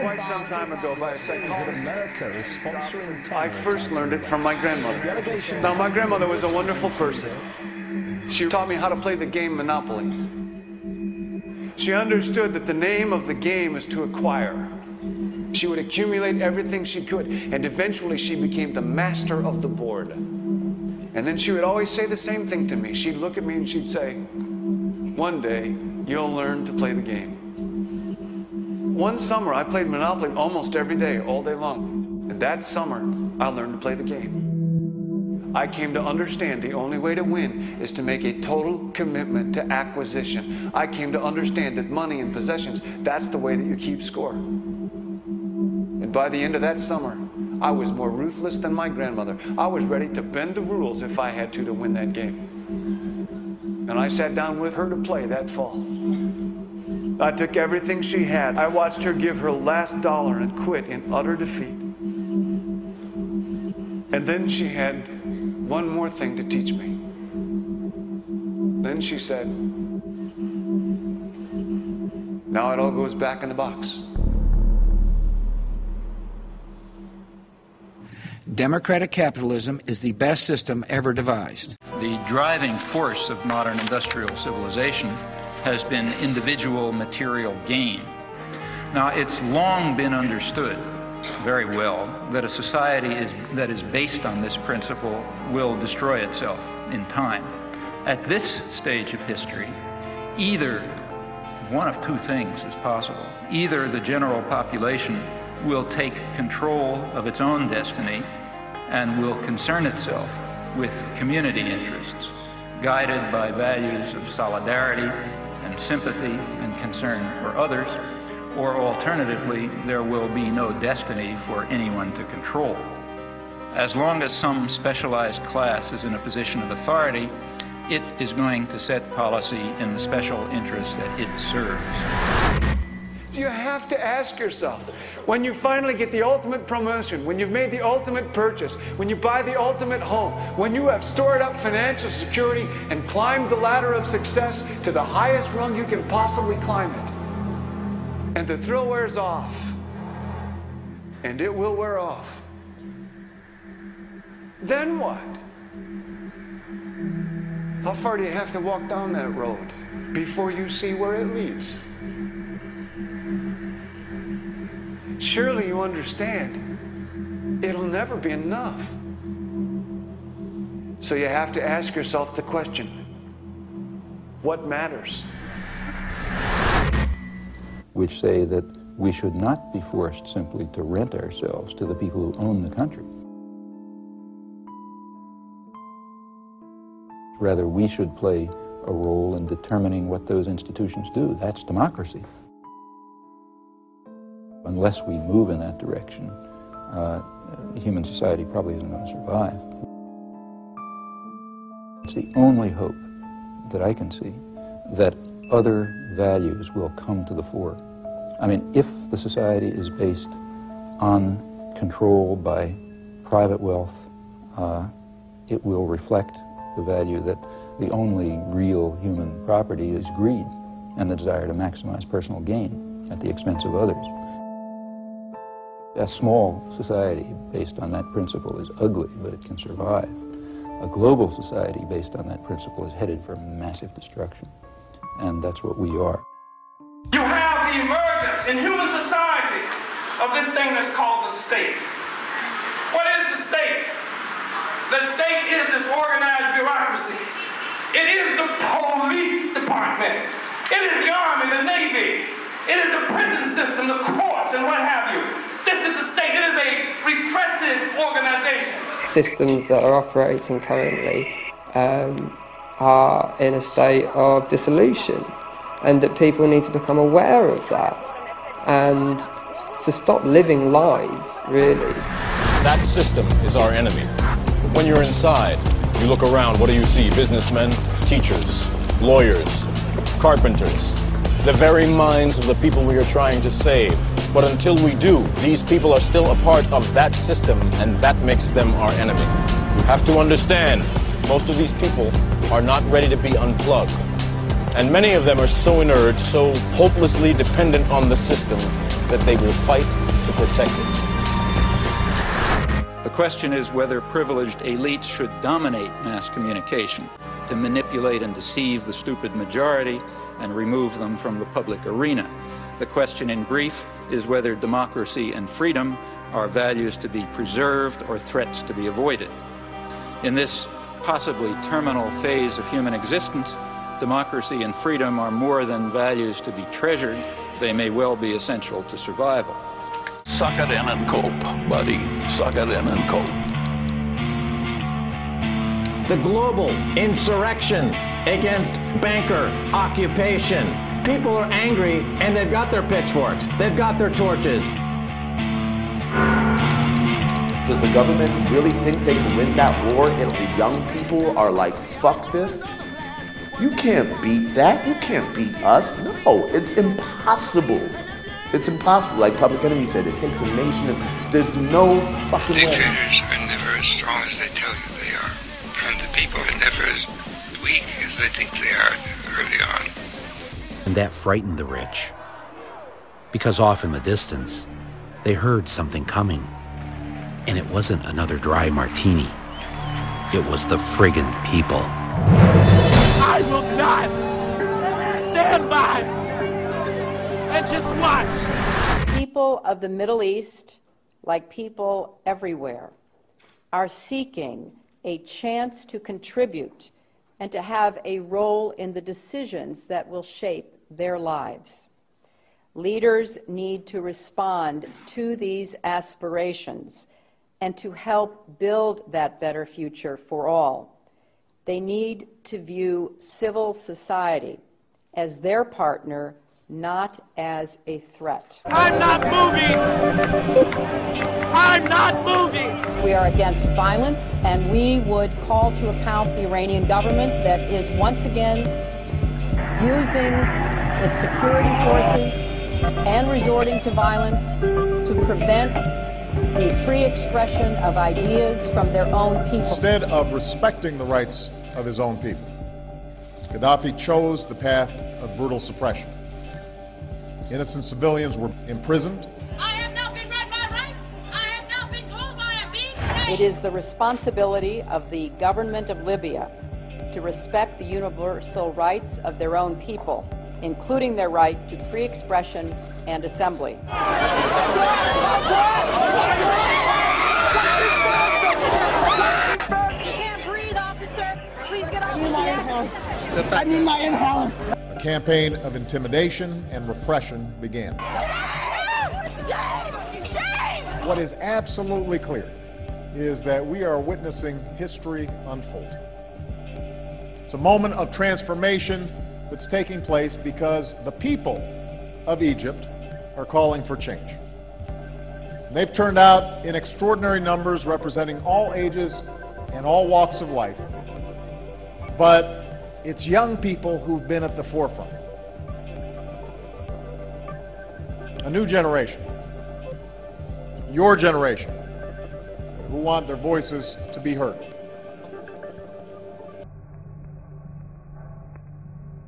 quite some time ago by a psychologist. America is sponsoring I first learned it from my grandmother. Now, my grandmother was a wonderful person. She taught me how to play the game Monopoly. She understood that the name of the game is to acquire. She would accumulate everything she could, and eventually she became the master of the board. And then she would always say the same thing to me. She'd look at me and she'd say, "One day, you'll learn to play the game." One summer, I played Monopoly almost every day, all day long. And that summer, I learned to play the game. I came to understand the only way to win is to make a total commitment to acquisition. I came to understand that money and possessions, that's the way that you keep score. And by the end of that summer, I was more ruthless than my grandmother. I was ready to bend the rules if I had to win that game. And I sat down with her to play that fall. I took everything she had. I watched her give her last dollar and quit in utter defeat. And then she had one more thing to teach me. Then she said, "Now it all goes back in the box." Democratic capitalism is the best system ever devised. The driving force of modern industrial civilization has been individual material gain. Now, it's long been understood very well that a society that is based on this principle will destroy itself in time. At this stage of history, either one of two things is possible. Either the general population will take control of its own destiny and will concern itself with community interests, guided by values of solidarity and sympathy and concern for others, or alternatively, there will be no destiny for anyone to control. As long as some specialized class is in a position of authority, it is going to set policy in the special interests that it serves. You have to ask yourself, when you finally get the ultimate promotion, when you've made the ultimate purchase, when you buy the ultimate home, when you have stored up financial security and climbed the ladder of success to the highest rung you can possibly climb it, and the thrill wears off, and it will wear off, then what? How far do you have to walk down that road before you see where it leads? Surely you understand, it'll never be enough. So you have to ask yourself the question, what matters? Which say that we should not be forced simply to rent ourselves to the people who own the country. Rather, we should play a role in determining what those institutions do. That's democracy. Unless we move in that direction, human society probably isn't going to survive. It's the only hope that I can see that other values will come to the fore. I mean, if the society is based on control by private wealth, it will reflect the value that the only real human property is greed and the desire to maximize personal gain at the expense of others. A small society based on that principle is ugly, but it can survive. A global society based on that principle is headed for massive destruction, and that's what we are. You have the emergence in human society of this thing that's called the state. What is the state? The state is this organized bureaucracy. It is the police department. It is the Army, the Navy. It is the prison system, the courts, and what have you. This is the state. It is a repressive organization. Systems that are operating currently are in a state of dissolution, and that people need to become aware of that and to stop living lies, really. That system is our enemy. When you're inside, you look around, what do you see? Businessmen, teachers, lawyers, carpenters, the very minds of the people we are trying to save. But until we do, these people are still a part of that system, and that makes them our enemy. You have to understand, most of these people are not ready to be unplugged. And many of them are so inert, so hopelessly dependent on the system, that they will fight to protect it. The question is whether privileged elites should dominate mass communication to manipulate and deceive the stupid majority and remove them from the public arena. The question, in brief, is whether democracy and freedom are values to be preserved or threats to be avoided. In this possibly terminal phase of human existence, democracy and freedom are more than values to be treasured. They may well be essential to survival. Suck it in and cope, buddy. Suck it in and cope. The global insurrection against banker occupation. People are angry and they've got their pitchforks. They've got their torches. Does the government really think they can win that war if the young people are like, fuck this? You can't beat that. You can't beat us. No, it's impossible. It's impossible. Like Public Enemy said, it takes a nation of... There's no fucking way. Dictators are never as strong as they tell you they are. And the people are never as weak as they think they are early on. And that frightened the rich. Because off in the distance, they heard something coming. And it wasn't another dry martini. It was the friggin' people. I will not stand by and just watch. People of the Middle East, like people everywhere, are seeking a chance to contribute and to have a role in the decisions that will shape their lives. Leaders need to respond to these aspirations and to help build that better future for all. They need to view civil society as their partner, not as a threat. I'm not moving! I'm not moving! We are against violence, and we would call to account the Iranian government that is once again using its security forces and resorting to violence to prevent the free expression of ideas from their own people. Instead of respecting the rights of his own people, Gaddafi chose the path of brutal suppression. Innocent civilians were imprisoned. I have not been read my rights. I have not been told why I'm being trained. It is the responsibility of the government of Libya to respect the universal rights of their own people, including their right to free expression and assembly. You can't breathe, officer. Please get off his neck. I need my inhaler. A campaign of intimidation and repression began. Shame! What is absolutely clear is that we are witnessing history unfold. It's a moment of transformation that's taking place because the people of Egypt are calling for change. They've turned out in extraordinary numbers representing all ages and all walks of life. But it's young people who've been at the forefront. A new generation, your generation, who want their voices to be heard.